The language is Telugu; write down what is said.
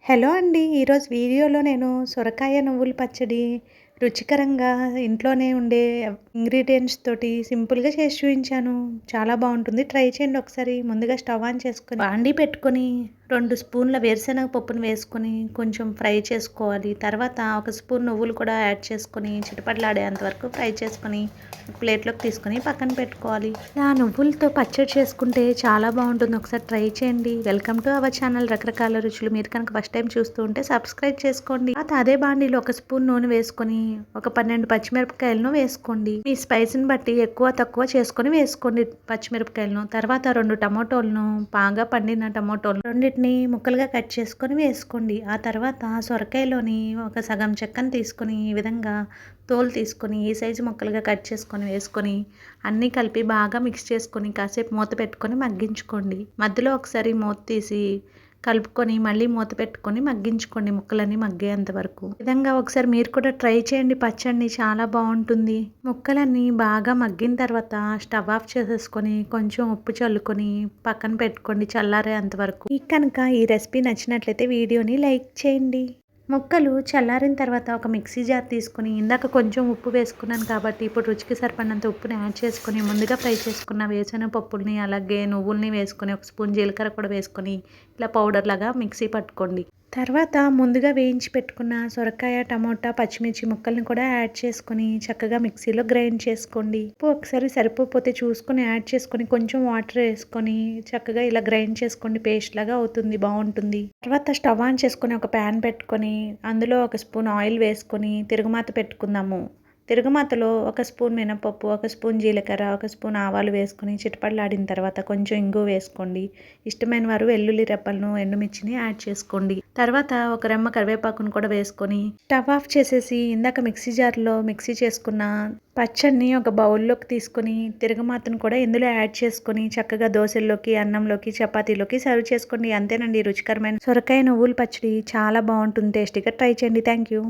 హలో అండి. ఈరోజు వీడియోలో నేను సొరకాయ నువ్వుల పచ్చడి రుచికరంగా ఇంట్లోనే ఉండే ఇంగ్రీడియెంట్స్ తోటి సింపుల్‌గా చేసి చూయించాను. చాలా బావుంటుంది. ట్రై చేయండి ఒకసారి. ముందుగా స్టవ్ ఆన్ చేసుకొని బాండీ పెట్టుకొని 2 స్పూన్ల వేరుశనగ పప్పును వేసుకొని కొంచెం ఫ్రై చేసుకోవాలి. తర్వాత ఒక స్పూన్ నువ్వులు కూడా యాడ్ చేసుకొని చిటపటలాడేంత వరకు ఫ్రై చేసుకొని ప్లేట్లోకి తీసుకొని పక్కన పెట్టుకోవాలి. ఇలా నువ్వులతో పచ్చడి చేసుకుంటే చాలా బాగుంటుంది. ఒకసారి ట్రై చేయండి. వెల్కమ్ టు అవర్ ఛానల్ రకరకాల రుచులు. మీరు కనుక ఫస్ట్ టైం చూస్తూ ఉంటే సబ్స్క్రైబ్ చేసుకోండి. అదే బాండీలో ఒక స్పూన్ నూనె వేసుకొని ఒక 12 పచ్చిమిరపకాయలను వేసుకోండి. మీ స్పైస్ని బట్టి ఎక్కువ తక్కువ చేసుకొని వేసుకోండి పచ్చిమిరపకాయలను. తర్వాత 2 టమాటోలను బాగా పండిన టమాటోలు రెండింటిని ముక్కలుగా కట్ చేసుకొని వేసుకోండి. ఆ తర్వాత సొరకాయలోని ఒక సగం చెక్కను తీసుకొని ఈ విధంగా తోలు తీసుకొని ఈ సైజు ముక్కలుగా కట్ చేసుకొని వేసుకొని అన్నీ కలిపి బాగా మిక్స్ చేసుకొని కాసేపు మూత పెట్టుకొని మగ్గించుకోండి. మధ్యలో ఒకసారి మూత తీసి కలుపుకొని మళ్ళీ మూత పెట్టుకొని మగ్గించుకోండి ముక్కలన్నీ మగ్గేంత వరకు. ఈ విధంగా ఒకసారి మీరు కూడా ట్రై చేయండి. పచ్చడిని చాలా బాగుంటుంది. ముక్కలన్నీ బాగా మగ్గిన తర్వాత స్టవ్ ఆఫ్ చేసేసుకొని కొంచెం ఉప్పు చల్లుకొని పక్కన పెట్టుకోండి చల్లారేంత వరకు. మీకు కనుక ఈ రెసిపీ నచ్చినట్లయితే వీడియోని లైక్ చేయండి. ముక్కలు చల్లారిన తర్వాత ఒక మిక్సీ జార్ తీసుకొని ఇందాక కొంచెం ఉప్పు వేసుకున్నాను కాబట్టి ఇప్పుడు రుచికి సరిపడినంత ఉప్పుని యాడ్ చేసుకొని ముందుగా ఫ్రై చేసుకున్న వేరుశనగ పప్పుల్ని అలాగే నువ్వుల్ని వేసుకొని ఒక స్పూన్ జీలకర్ర కూడా వేసుకొని ఇలా పౌడర్ లాగా మిక్సీ పట్టుకోండి. తర్వాత ముందుగా వేయించి పెట్టుకున్న సొరకాయ టమోటా పచ్చిమిర్చి ముక్కల్ని కూడా యాడ్ చేసుకొని చక్కగా మిక్సీలో గ్రైండ్ చేసుకోండి. ఉప్పు ఒకసారి సరిపోతే చూసుకొని యాడ్ చేసుకొని కొంచెం వాటర్ వేసుకొని చక్కగా ఇలా గ్రైండ్ చేసుకోండి. పేస్ట్ లాగా అవుతుంది, బాగుంటుంది. తర్వాత స్టవ్ ఆన్ చేసుకొని ఒక ప్యాన్ పెట్టుకొని అందులో ఒక స్పూన్ ఆయిల్ వేసుకొని తిరుగుమాత పెట్టుకుందాము. తిరుగుమాతలో ఒక స్పూన్ మినపప్పు, ఒక స్పూన్ జీలకర్ర, ఒక స్పూన్ ఆవాలు వేసుకొని చిటపటలాడిన తర్వాత కొంచెం ఇంగువ వేసుకోండి. ఇష్టమైన వారు వెల్లుల్లి రెబ్బలను ఎండుమిర్చిని యాడ్ చేసుకోండి. తర్వాత ఒక రెమ్మ కరివేపాకును కూడా వేసుకొని స్టవ్ ఆఫ్ చేసేసి ఇందాక మిక్సీ జార్లో మిక్సీ చేసుకున్న పచ్చడిని ఒక బౌల్లోకి తీసుకొని తిరుగుమాతను కూడా ఇందులో యాడ్ చేసుకొని చక్కగా దోశల్లోకి, అన్నంలోకి, చపాతీలోకి సర్వ్ చేసుకోండి. అంతేనండి రుచికరమైన సొరకాయ నువ్వుల పచ్చడి. చాలా బాగుంటుంది. టేస్టీగా ట్రై చేయండి. Thank you.